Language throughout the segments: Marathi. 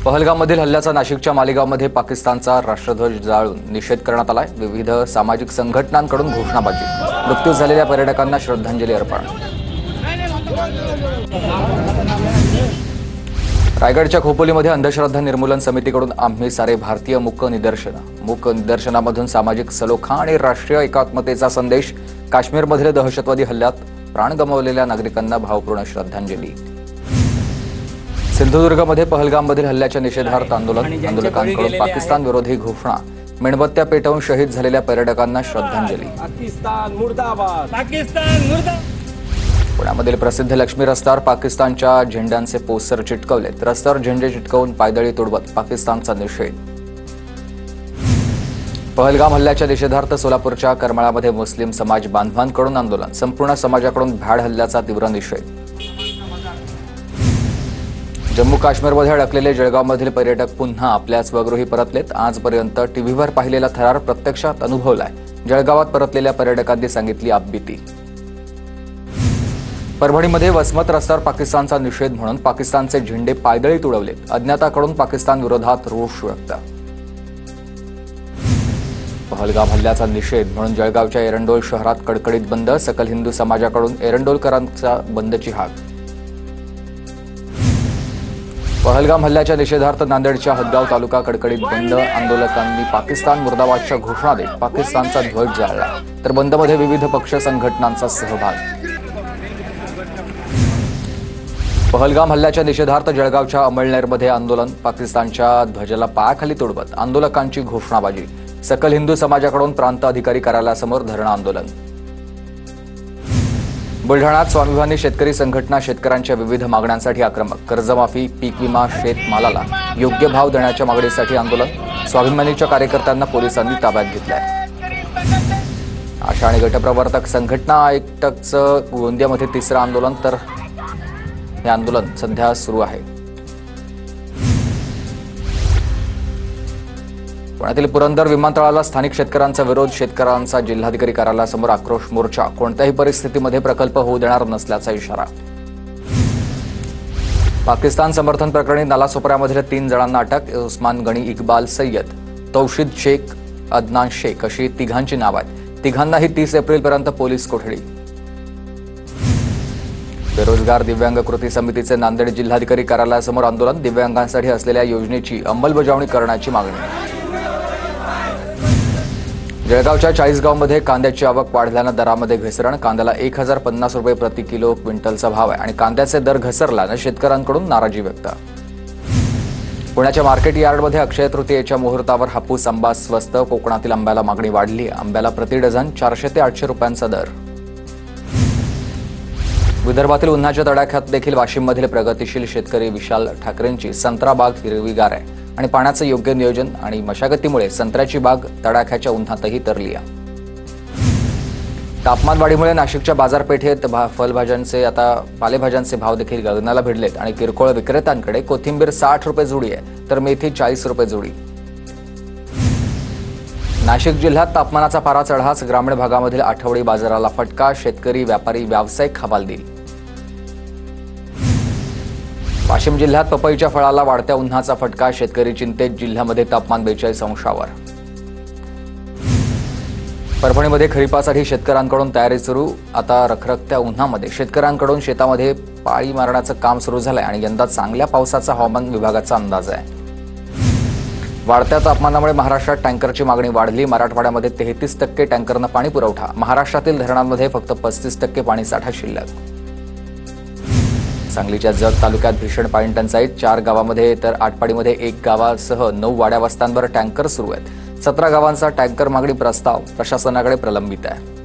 पहलगाममधील हल्ल्याचा नाशिकच्या मालेगावमध्ये पाकिस्तानचा राष्ट्रध्वज जाळून निषेध करण्यात आलाय। विविध सामाजिक संघटनांकडून घोषणाबाजी, मृत्यू झालेल्या पर्यटकांना श्रद्धांजली अर्पण। रायगडच्या खोपोलीमध्ये अंधश्रद्धा निर्मूलन समितीकडून आम्ही सारे भारतीय मूक निदर्शनामधून सामाजिक सलोखा आणि राष्ट्रीय एकात्मतेचा संदेश। काश्मीरमधील दहशतवादी हल्ल्यात प्राण गमावलेल्या नागरिकांना भावपूर्ण श्रद्धांजली। सिंधुदुर्गमध्ये पहलगाममधील हल्ल्याच्या निषेधार्थ आंदोलकांकडून पाकिस्तान विरोधी घोषणा, मेणबत्त्या पेटवून शहीद झालेल्या पर्यटकांना श्रद्धांजली। पाकिस्तान मुर्दाबाद, पाकिस्तान मुर्दाबाद। पुण्यामधील प्रसिद्ध लक्ष्मी रस्त्यावर पाकिस्तानच्या झेंड्यांचे पोस्टर चिटकवलेत। रस्त्यावर झेंडे चिटकवून पायदळी तोडवत पाकिस्तानचा निषेध। पहलगाम हल्ल्याच्या निषेधार्थ सोलापूरच्या करमाळामध्ये मुस्लिम समाज बांधवांकडून आंदोलन, संपूर्ण समाजाकडून भ्याड हल्ल्याचा तीव्र निषेध। जम्मू काश्मीरमध्ये अडकलेले जळगावमधील पर्यटक पुन्हा आपल्या स्वगृही परतलेत। आजपर्यंत टीव्हीवर पाहिलेला थरार प्रत्यक्षात अनुभवलाय। जळगावात परतलेल्या पर्यटकांनी सांगितली आपबीती। परभणीमध्ये वसमत रस्त्यावर पाकिस्तानचा निषेध म्हणून पाकिस्तानचे झेंडे पायदळी तुडवलेत। अज्ञाताकडून पाकिस्तान विरोधात रोष व्यक्त। पहलगाम हल्ल्याचा निषेध म्हणून जळगावच्या एरंडोल शहरात कडकडीत बंद। सकल हिंदू समाजाकडून एरंडोलकरांचा बंदची हाक। पहलगाम हल्ल्याच्या निषेधार्थ नांदेडच्या हदगाव तालुका कडकडीत बंद। आंदोलकांनी पाकिस्तान मुर्दाबादच्या घोषणा देत पाकिस्तानचा ध्वज जाळला, तर बंदमध्ये विविध पक्ष संघटनांचा सहभाग। पहलगाम हल्ल्याच्या निषेधार्थ जळगावच्या अमळनेरमध्ये आंदोलन, पाकिस्तानच्या ध्वजाला पायाखाली तोडवत आंदोलकांची घोषणाबाजी। सकल हिंदू समाजाकडून प्रांत अधिकारी कार्यालयासमोर धरणं आंदोलन। बुलढाण्यात स्वाभिमानी शेतकरी संघटना शेतकऱ्यांच्या विविध मागण्यांसाठी आक्रमक। कर्जमाफी, पीक विमा, शेतमालाला योग्य भाव देण्याच्या मागणीसाठी आंदोलन। स्वाभिमानीच्या कार्यकर्त्यांना पोलिसांनी ताब्यात घेतलंय। आशा आणि गटप्रवर्तक संघटना आयुक्तचं गोंदियामध्ये तिसरं आंदोलन, तर हे आंदोलन सध्या सुरू आहे। पुण्यातील पुरंदर विमानतळाला स्थानिक शेतकऱ्यांचा विरोध। शेतकऱ्यांचा जिल्हाधिकारी कार्यालयासमोर आक्रोश मोर्चा। कोणत्याही परिस्थितीमध्ये प्रकल्प होऊ देणार नसल्याचा इशारा। पाकिस्तान समर्थन प्रकरणी नालासोपाऱ्यामधील 3 जणांना अटक। उस्मान गणी, इक्बाल सय्यद, तौशीद शेख, अदनान शेख अशी तिघांची नाव आहेत। तिघांनाही 30 एप्रिलपर्यंत पोलीस कोठडी। बेरोजगार दिव्यांग कृती समितीचे नांदेड जिल्हाधिकारी कार्यालयासमोर आंदोलन। दिव्यांगांसाठी असलेल्या योजनेची अंमलबजावणी करण्याची मागणी। जळगावच्या चाळीसगावमध्ये कांद्याची आवक वाढल्यानं दरामध्ये घसरण। कांद्याला 1050 रुपये प्रति किलो क्विंटलचा भाव आहे आणि कांद्याचे दर घसरल्यानं शेतकऱ्यांकडून नाराजी व्यक्त। पुण्याच्या मार्केट यार्डमध्ये अक्षय तृतीयेच्या मुहूर्तावर हापूस आंबा स्वस्त। कोकणातील आंब्याला मागणी वाढली। आंब्याला प्रति डझन 400 ते 800 रुपयांचा दर। विदर्भातील उन्हाच्या तडाख्यात देखील वाशिममधील प्रगतिशील शेतकरी विशाल ठाकरेंची संत्रा बाग हिरवीगार आहे आणि पाण्याचं योग्य नियोजन आणि मशागतीमुळे संत्र्याची बाग तडाख्याच्या उन्हातही तरली आहे। तापमानवाढीमुळे नाशिकच्या बाजारपेठेत पालेभाज्यांचे भाव देखील गगनाला भिडलेत आणि किरकोळ विक्रेत्यांकडे कोथिंबीर 60 रुपये जुडी आहे, तर मेथी 40 रुपये जुडी। नाशिक जिल्ह्यात तापमानाचा पारा चढाच। ग्रामीण भागामधील आठवडी बाजाराला फटका। शेतकरी, व्यापारी, व्यावसायिक हवालदिल। वाशिम जिल्ह्यात पपईच्या फळाला वाढत्या उन्हाचा फटका। शेतकरी चिंतेत। जिल्ह्यामध्ये तापमान 42 अंशावर। परभणीमध्ये खरीपासाठी शेतकऱ्यांकडून तयारी सुरू। आता रखरखत्या उन्हामध्ये शेतकऱ्यांकडून शेतामध्ये पाळी मारण्याचं काम सुरू झालंय आणि यंदा चांगल्या पावसाचा हवामान विभागाचा अंदाज आहे। वाढत्या तापमानामुळे महाराष्ट्रात टँकरची मागणी वाढली। मराठवाड्यामध्ये 33% टँकरनं पाणी पुरवठा। महाराष्ट्रातील धरणांमध्ये फक्त 35% पाणीसाठा शिल्लक। सांगलीच्या जत तालुक्यात भीषण पाणी टंचाई। 4 गावांमध्ये तर आटपाडीमध्ये 1 गावासह 9 वाड्या वस्त्यांवर टँकर सुरू आहेत। 17 गावांचा टँकर मागणी प्रस्ताव प्रशासनाकडे प्रलंबित आहे।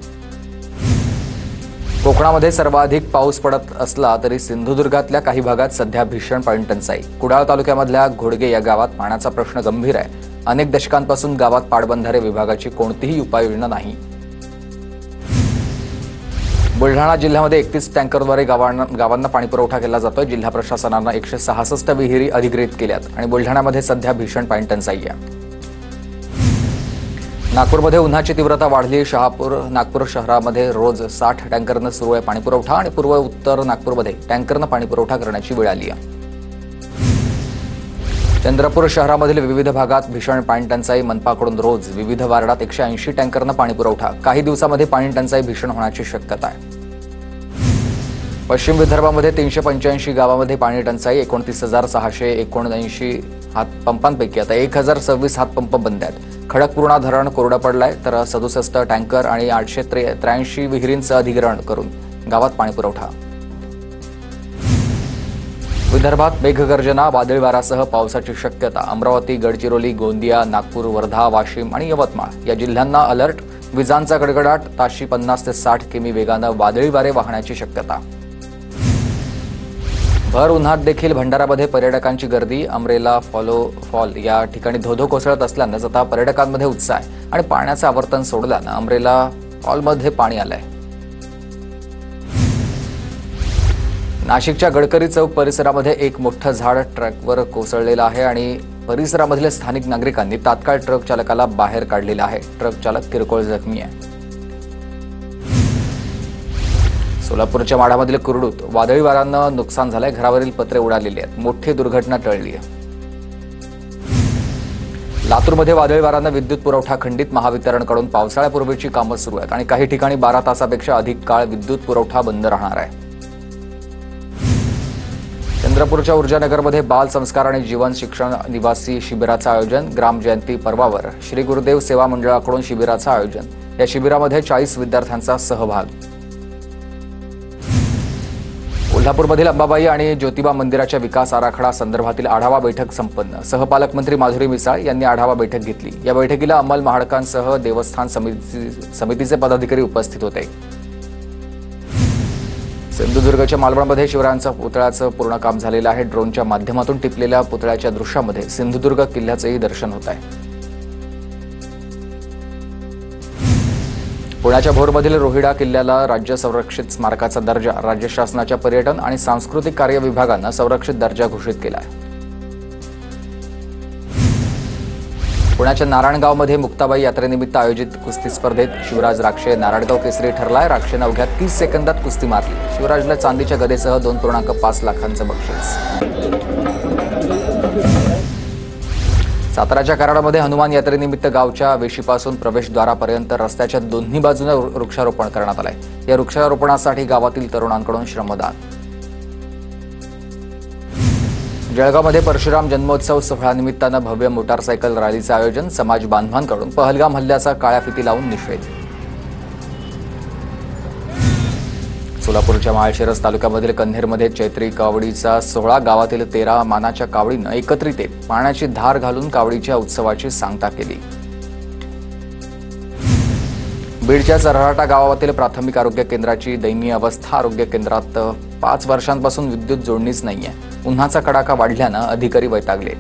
कोकणामध्ये सर्वाधिक पाऊस पडत असला तरी सिंधुदुर्गातल्या काही भागात सध्या भीषण पाणी टंचाई। कुडाळ तालुक्यामधल्या घोडगे या गावात पाण्याचा प्रश्न गंभीर आहे। अनेक दशकांपासून गावात पाटबंधारे विभागाची कोणतीही उपाययोजना नाही। बुलढाणा जिल्ह्यामध्ये 31 टँकरद्वारे गावांना पाणी पुरवठा केला जातोय। जिल्हा प्रशासनानं 166 विहिरी अधिग्रहित केल्यात आणि बुलढाण्यामध्ये सध्या भीषण पाणी टंचाई आहे। नागपूरमध्ये उन्हाची तीव्रता वाढली। नागपूर शहरामध्ये रोज 60 टँकरनं सुरू आहे पाणी पुरवठा आणि पूर्व उत्तर नागपूरमध्ये टँकरनं पाणी पुरवठा करण्याची वेळ आली आहे। चंद्रपूर शहरामधील विविध भागात भीषण पाणी टंचाई. मनपाकडून रोज विविध वार्डात 180 टँकरनं पाणी पुरवठा. काही दिवसामध्ये पाणी टंचाई भीषण होण्याची शक्यता आहे. पश्चिम विदर्भामध्ये 385 गावामध्ये पाणी टंचाई. 29,679 हातपंपांपैकी आता 1,026 हातपंप बंद आहेत. खडकपूर्णा धरण कोरडं पडलंय, तर 67 टँकर आणि 883 विहिरींचं अधिग्रहण करून गावात पाणी पुरवठा. विदर्भात मेघगर्जना, वादळी वाऱ्यासह पावसाची शक्यता. अमरावती, गडचिरोली, गोंदिया, नागपूर, वर्धा, वाशिम आणि यवतमाळ या जिल्ह्यांना अलर्ट. विजांचा गडगडाट. ताशी 50 ते 60 किमी वेगानं वादळी वारे वाहण्याची शक्यता. भर उन्हात देखील भंडारामध्ये पर्यटकांची गर्दी. अमरेला फॉल या ठिकाणी धोधो कोसळत असल्यानं आता पर्यटकांमध्ये उत्साह आहे आणि पाण्याचं आवर्तन सोडल्यानं अमरेला फॉलमध्ये पाणी आलंय. नाशिकच्या गडकरी चौक परिसरामध्ये एक मोठं झाड ट्रकवर कोसळलेलं आहे आणि परिसरामधील स्थानिक नागरिकांनी तात्काळ ट्रक चालकाला बाहेर काढलेलं आहे. ट्रक चालक किरकोळ जखमी आहे. सोलापूरच्या माढामधील कुरडूत वादळी वाऱ्यानं नुकसान झालंय. घरावरील पत्रे उडालेली आहेत. मोठी दुर्घटना टळली आहे. लातूरमध्ये वादळी वाऱ्यानं विद्युत पुरवठा खंडित. महावितरणकडून पावसाळ्यापूर्वीची कामं सुरू आहेत आणि काही ठिकाणी 12 तासापेक्षा अधिक काळ विद्युत पुरवठा बंद राहणार आहे. चंद्रपूरच्या ऊर्जानगरमध्ये बाल संस्कार आणि जीवन शिक्षण निवासी शिबिराचं आयोजन. ग्राम जयंती पर्वावर श्री गुरुदेव सेवा मंडळाकडून शिबिराचं आयोजन. या शिबिरामध्ये 40 विद्यार्थ्यांचा सहभाग. कोल्हापूरमधील अंबाबाई आणि ज्योतिबा मंदिराच्या विकास आराखडा संदर्भातील आढावा बैठक संपन्न. सहपालकमंत्री माधुरी मिसाळ यांनी आढावा बैठक घेतली. या बैठकीला अंमल महाडकांसह देवस्थान समितीचे पदाधिकारी उपस्थित होते. सिंधुदुर्गच्या मालवणमध्ये शिवरायांच्या पुतळ्याचं पूर्ण काम झालेलं आहे. ड्रोनच्या माध्यमातून टिपलेल्या पुतळ्याच्या दृश्यामध्ये सिंधुदुर्ग किल्ल्याचंही दर्शन होत आहे. पुण्याच्या भोरमधील रोहिडा किल्ल्याला राज्य संरक्षित स्मारकाचा दर्जा. राज्य शासनाच्या पर्यटन आणि सांस्कृतिक कार्य विभागानं संरक्षित दर्जा घोषित केला आहे. पुण्याच्या नारायणगावमध्ये मुक्ताबाई यात्रेनिमित्त आयोजित कुस्ती स्पर्धेत शिवराज राक्षे नारायणगाव केसरी ठरलाय. राक्षेनं अवघ्या 30 सेकंदात कुस्ती मारली. शिवराजला चांदीच्या गदेसह 2.5 लाखांचं बक्षीस. साताराच्या कराडमध्ये हनुमान यात्रेनिमित्त गावच्या वेशीपासून प्रवेशद्वारापर्यंत रस्त्याच्या दोन्ही बाजूने वृक्षारोपण करण्यात आलंय. या वृक्षारोपणासाठी गावातील तरुणांकडून श्रमदान. जळगावमध्ये परशुराम जन्मोत्सव सोहळ्यानिमित्तानं भव्य मोटारसायकल रॅलीचं आयोजन. समाज बांधवांकडून पहलगाम हल्ल्याचा काळ्या फिती लावून निषेध. सोलापूरच्या माळशिरस तालुक्यामधील कन्हेरमध्ये चैत्री कावडीचा सोहळा. गावातील 13 मानाच्या कावडीनं एकत्रित येत पाण्याची धार घालून कावडीच्या उत्सवाची सांगता केली. बीडच्या चऱ्हाटा गावातील प्राथमिक आरोग्य केंद्राची दयनीय अवस्था. आरोग्य केंद्रात 5 वर्षांपासून विद्युत जोडणीच नाहीये. उन्हाचा कडाका वाढल्यानं अधिकारी वैतागले.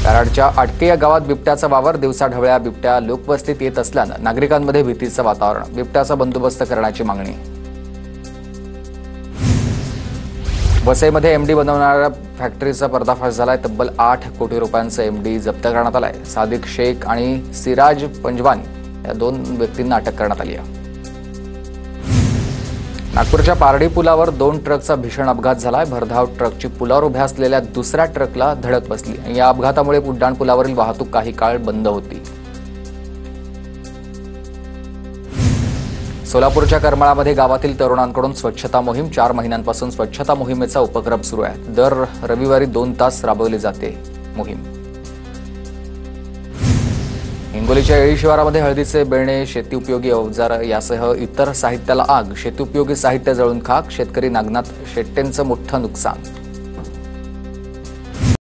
कराडच्या आटके या गावात बिबट्याचा वावर. दिवसाढवळ्या बिबट्या लोकवस्तीत येत असल्यानं नागरिकांमध्ये भीतीचं वातावरण. बिबट्याचा बंदोबस्त करण्याची मागणी. वसईमध्ये एमडी बनवणाऱ्या फॅक्टरीचा पर्दाफाश झालाय. तब्बल 8 कोटी रुपयांचं एमडी जप्त करण्यात आलाय. सादिक शेख आणि सिराज पंजवानी या 2 व्यक्तींना अटक करण्यात आली आहे. नागपूरच्या पारडी पुलावर 2 ट्रकचा भीषण अपघात झालाय. भरधाव ट्रकची पुलावर उभ्या असलेल्या दुसऱ्या ट्रकला धडक बसली. या अपघातामुळे उड्डाणपुलावरील वाहतूक काही काळ बंद होती. सोलापूरच्या करमाळामध्ये गावातील तरुणांकडून स्वच्छता मोहीम. 4 महिन्यांपासून स्वच्छता मोहिमेचा उपक्रम सुरू आहे. दर रविवारी 2 तास राबवली जाते मोहीम. हिंगोलीच्या येळी शिवारामध्ये हळदीचे बेणे, शेती उपयोगी अवजार यासह इतर साहित्याला आग. शेती उपयोगी साहित्य जळून खाक. शेतकरी नागनाथ शेट्टेंचं मोठं नुकसान.